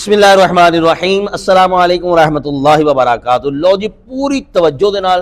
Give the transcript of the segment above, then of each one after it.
بسم اللہ الرحمن الرحیم، السلام علیکم ورحمۃ اللہ وبرکاتہ۔ لو جی پوری توجہ دے نال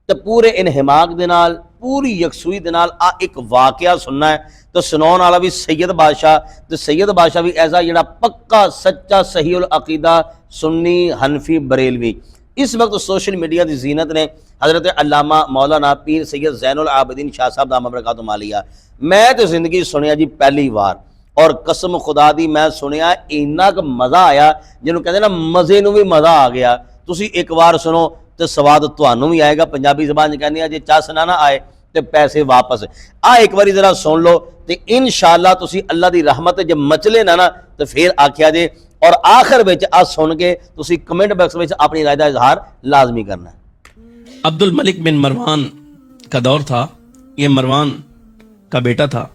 تے پورے انہماک دے نال پوری یکسوئی دے نال ایک واقعہ سننا ہے تو سناؤن والا بھی سید بادشاہ، تو سید بادشاہ بھی ایسا جڑا پکا سچا صحیح العقیدہ سنی حنفی بریلوی۔ اس وقت سوشل میڈیا دی زینت نے حضرت علامہ مولانا پیر سید زین العابدین شاہ صاحب دامت برکاتہ عالیہ۔ میں تو زندگی سنیا جی پہلی بار، اور قسم خدا دی میں سنیا اینا کہ مزہ آیا جنہوں کہتے ہیں نا مزے نو بھی مزہ آ گیا۔ تسی ایک بار سنو تو سواد تانوں بھی آئے گا۔ پنجابی زبان کہنے ہیں جی چس نہ آئے تو پیسے واپس ایک باری ذرا سن لو تو انشاءاللہ تسی اللہ دی رحمت جب مچلے نا تو پھر آکھیا جے، اور آخر وچ سن کے تسی کمنٹ باکس وچ اپنی رائے دا اظہار لازمی کرنا ہے۔ عبد الملک بن مروان کا دور تھا، یہ مروان کا بیٹا تھا،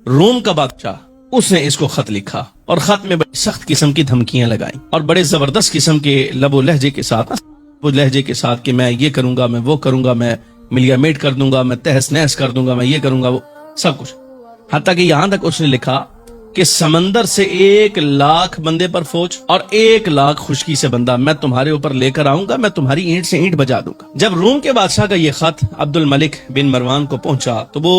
روم کا بادشاہ۔ اس نے اس کو خط لکھا اور خط میں بڑی سخت قسم کی دھمکیاں لگائیں اور بڑے زبردست قسم کے لب و لہجے کے ساتھ کہ میں یہ کروں گا، میں وہ کروں گا، میں ملیا میٹ کر دوں گا، میں تہس نہس کر دوں گا، میں یہ کروں گا، وہ سب کچھ۔ حتیٰ کہ یہاں تک اس نے لکھا کہ سمندر سے 1,00,000 بندے پر فوج اور 1,00,000 خشکی سے بندہ میں تمہارے اوپر لے کر آؤں گا، میں تمہاری اینٹ سے اینٹ بجا دوں گا۔ جب روم کے بادشاہ کا یہ خط عبد الملک بن مروان کو پہنچا تو وہ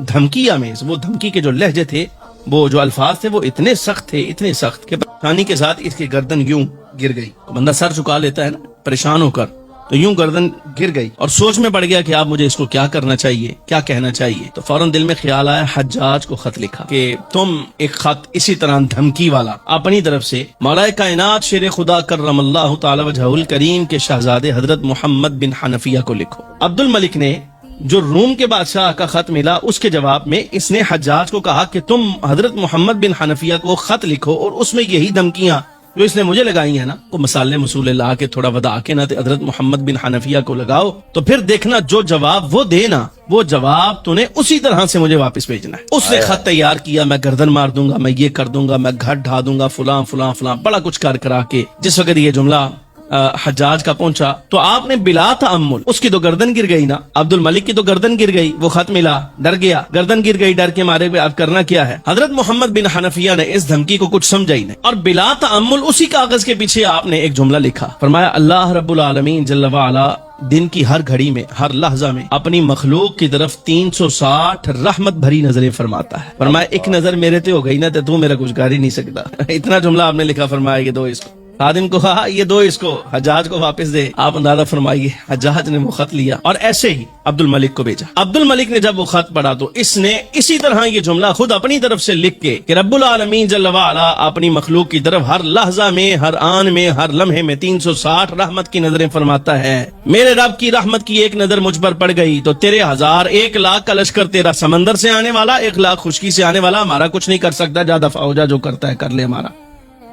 دھمکی آمیز، وہ دھمکی کے جو لہجے تھے، وہ جو الفاظ تھے، وہ اتنے سخت تھے، اتنے سخت کہ پریشانی کے ساتھ اس کی گردن یوں گر گئی۔ بندہ سر چکا لیتا ہے نا پریشان ہو کر، تو یوں گردن گر گئی اور سوچ میں پڑ گیا کہ اب مجھے اس کو کیا کرنا چاہیے، کیا کہنا چاہیے۔ تو فوراً دل میں خیال آیا، حجاج کو خط لکھا کہ تم ایک خط اسی طرح دھمکی والا اپنی طرف سے مولا کائنات شیر خدا کرم اللہ تعالی وجہہ الکریم کے شہزادے حضرت محمد بن حنفیہ کو لکھو۔ عبد الملک نے جو روم کے بادشاہ کا خط ملا اس کے جواب میں اس نے حجاج کو کہا کہ تم حضرت محمد بن حنفیہ کو خط لکھو اور اس میں یہی دھمکیاں جو اس نے مجھے لگائی ہیں نا، کو مسالے مسولے لا کے تھوڑا ودا کے نا حضرت محمد بن حنفیہ کو لگاؤ، تو پھر دیکھنا جو جواب وہ دینا، وہ جواب تو نے اسی طرح سے مجھے واپس بھیجنا ہے۔ اس نے خط تیار کیا، میں گردن مار دوں گا، میں یہ کر دوں گا، میں گھر ڈھا دوں گا، فلاں فلاں فلاں، بڑا کچھ کر کرا کے جس وقت یہ جملہ حجاج کا پہنچا تو آپ نے بلا تعمل، اس کی تو گردن گر گئی نا، عبد الملک کی تو گردن گر گئی، وہ خط ملا، ڈر گیا، گردن گر گئی، ڈر کے مارے ہوئے اب کرنا کیا ہے۔ حضرت محمد بن حنفیہ نے اس دھمکی کو کچھ سمجھا ہی نہیں اور بلا تعمل اسی کاغذ کے پیچھے آپ نے ایک جملہ لکھا، فرمایا اللہ رب العالمین جل وعلا دن کی ہر گھڑی میں، ہر لحظہ میں اپنی مخلوق کی طرف 360 رحمت بھری نظریں فرماتا ہے۔ فرمایا ایک نظر میرے تے ہو گئی نا تو میرا کچھ کر ہی نہیں سکتا۔ اتنا جملہ آپ نے لکھا، فرمایا یہ دو اس کو، خادم کو کہا یہ دو اس کو، حجاج کو واپس دے۔ آپ اندازہ فرمائیے حجاج نے وہ خط لیا اور ایسے ہی عبد الملک کو بھیجا۔ عبد الملک نے جب وہ خط پڑھا تو اس نے اسی طرح یہ جملہ خود اپنی طرف سے لکھ کے کہ رب العالمین جل وعلا اپنی مخلوق کی طرف ہر لحظہ میں، ہر آن میں، ہر لمحے میں 360 رحمت کی نظریں فرماتا ہے۔ میرے رب کی رحمت کی ایک نظر مجھ پر پڑ گئی تو تیرے 1,000 کا لشکر تیرا سمندر سے آنے والا، 1,00,000 خشکی سے آنے والا ہمارا کچھ نہیں کر سکتا، جا دفع ہو جا، جو کرتا ہے کر لے ہمارا۔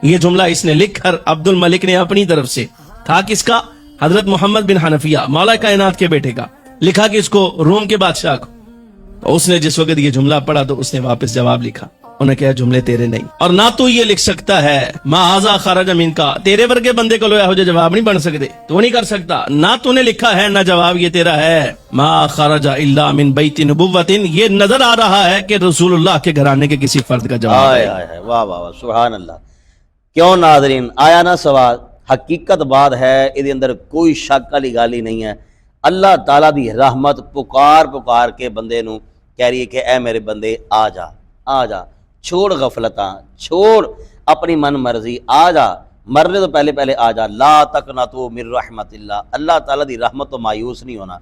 یہ جملہ اس نے لکھ کر عبد الملک نے اپنی طرف سے، تھا کس کا؟ حضرت محمد بن حنفیہ مولا کائنات کے بیٹے کا، لکھا کہ اس کو روم کے بادشاہ کو۔ تو اس نے جس وقت یہ جملہ پڑھا تو اس نے واپس جواب لکھا، انہیں کہا جملے تیرے نہیں، اور نہ تو یہ لکھ سکتا ہے ما ھذا خرج من کا، تیرے ورگے بندے کو لویا ہو جو جواب نہیں بن سکتے، تو نہیں کر سکتا، نہ تو نے لکھا ہے نہ جواب یہ تیرا ہے۔ ما خرج الا من بیت نبوت، یہ نظر آ رہا ہے کہ رسول اللہ کے گھرانے کے کسی فرد کا جواب ہے۔ واہ واہ واہ، سبحان اللہ۔ کیوں ناظرین آیا نا سوال، حقیقت بات ہے، یہ اندر کوئی شک والی گل ہی نہیں ہے۔ اللہ تعالیٰ دی رحمت پکار کے بندے نو کہہ رہی ہے کہ اے میرے بندے آ جا، آ جا، چھوڑ غفلتاں، چھوڑ اپنی من مرضی، آ جا، مرنے تو پہلے آ جا، لا تقنطوا من رحمت اللہ، اللہ تعالیٰ دی رحمت تو مایوس نہیں ہونا۔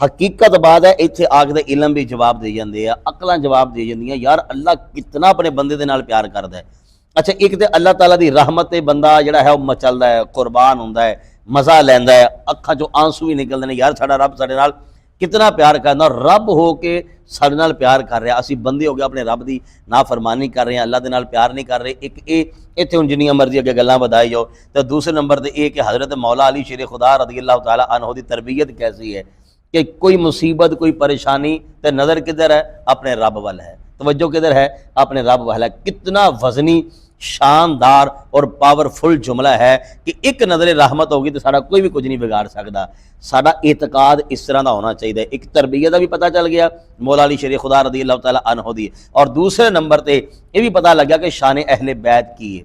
حقیقت بات ہے، اتنے آ کے علم بھی جواب دے جاندے ہیں، عقلاں جواب دے جاندیاں، یار اللہ کتنا اپنے بندے دے نال پیار کردا ہے۔ اچھا ایک تے اللہ تعالیٰ دی رحمت تے بندہ جڑا ہے وہ مچلدا ہے، قربان ہوندا ہے، مزہ لیندا ہے، اکھاں چوں آنسو ہی نکلدے نے، یار ساڈا رب ساڈے نال کتنا پیار کردا، اور رب ہو کے ساڈے نال پیار کر رہا، اسی بندے ہو کے اپنے رب دی نافرمانی کر رہے ہیں، اللہ دے نال پیار نہیں کر رہے۔ ایک ایتھے ہن جنیاں مرضی اگے گلاں بدائی جاؤ، تے دوسرے نمبر تے یہ کہ حضرت مولا علی شیر خدا رضی اللہ تعالیٰ عنہ دی تربیت کیسی ہے کہ کوئی مصیبت، کوئی پریشانی تے نظر کدھر ہے؟ اپنے رب وال ہے، توجہ کدھر ہے؟ اپنے رب وال ہے۔ کتنا وزنی، شاندار اور پاورفل جملہ ہے کہ ایک نظر رحمت ہوگی تو سارا کوئی بھی کچھ نہیں بگاڑ سکتا۔ سارا اعتقاد اس طرح دا ہونا چاہیے، ایک تربیت کا بھی پتہ چل گیا مولا علی شیر خدا رضی اللہ تعالیٰ عنہ دی، اور دوسرے نمبر تے یہ بھی پتہ لگ گیا کہ شان اہل بیت کی ہے،